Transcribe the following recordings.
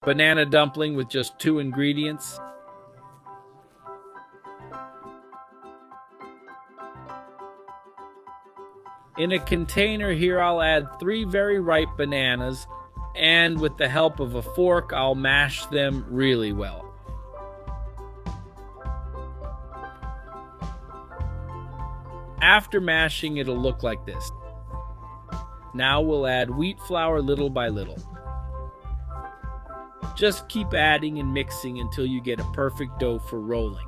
banana dumpling with just 2 ingredients. In a container here, I'll add 3 very ripe bananas, and with the help of a fork, I'll mash them really well. After mashing, it'll look like this. Now we'll add wheat flour little by little. Just keep adding and mixing until you get a perfect dough for rolling.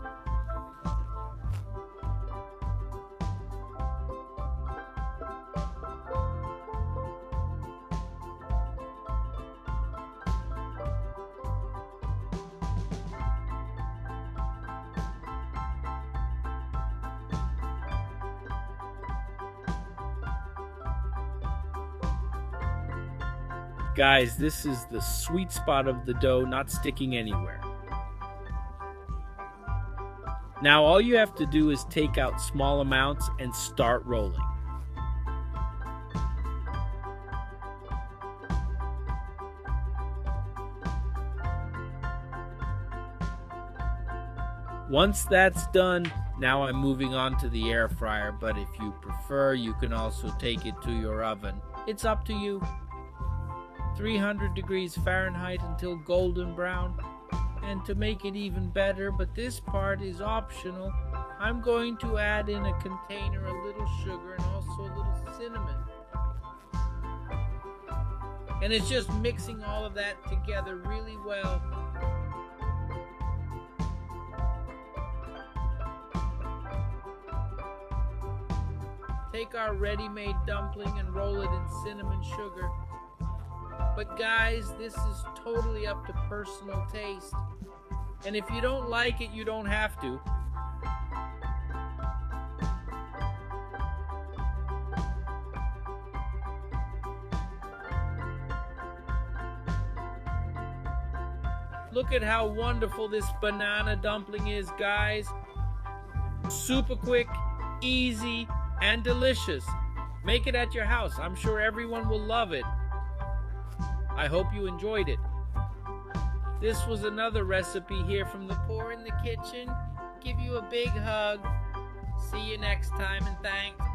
Guys, this is the sweet spot of the dough, not sticking anywhere. Now all you have to do is take out small amounts and start rolling. Once that's done, now I'm moving on to the air fryer, but if you prefer, you can also take it to your oven. It's up to you. 300 degrees Fahrenheit until golden brown. And to make it even better, but this part is optional, I'm going to add in a container a little sugar and also a little cinnamon. And it's just mixing all of that together really well. Take our ready-made dumpling and roll it in cinnamon sugar. But guys, this is totally up to personal taste. And if you don't like it, you don't have to. Look at how wonderful this banana dumpling is, guys. Super quick, easy, and delicious. Make it at your house. I'm sure everyone will love it. I hope you enjoyed it. This was another recipe here from the Poor in the Kitchen. Give you a big hug. See you next time, and thanks.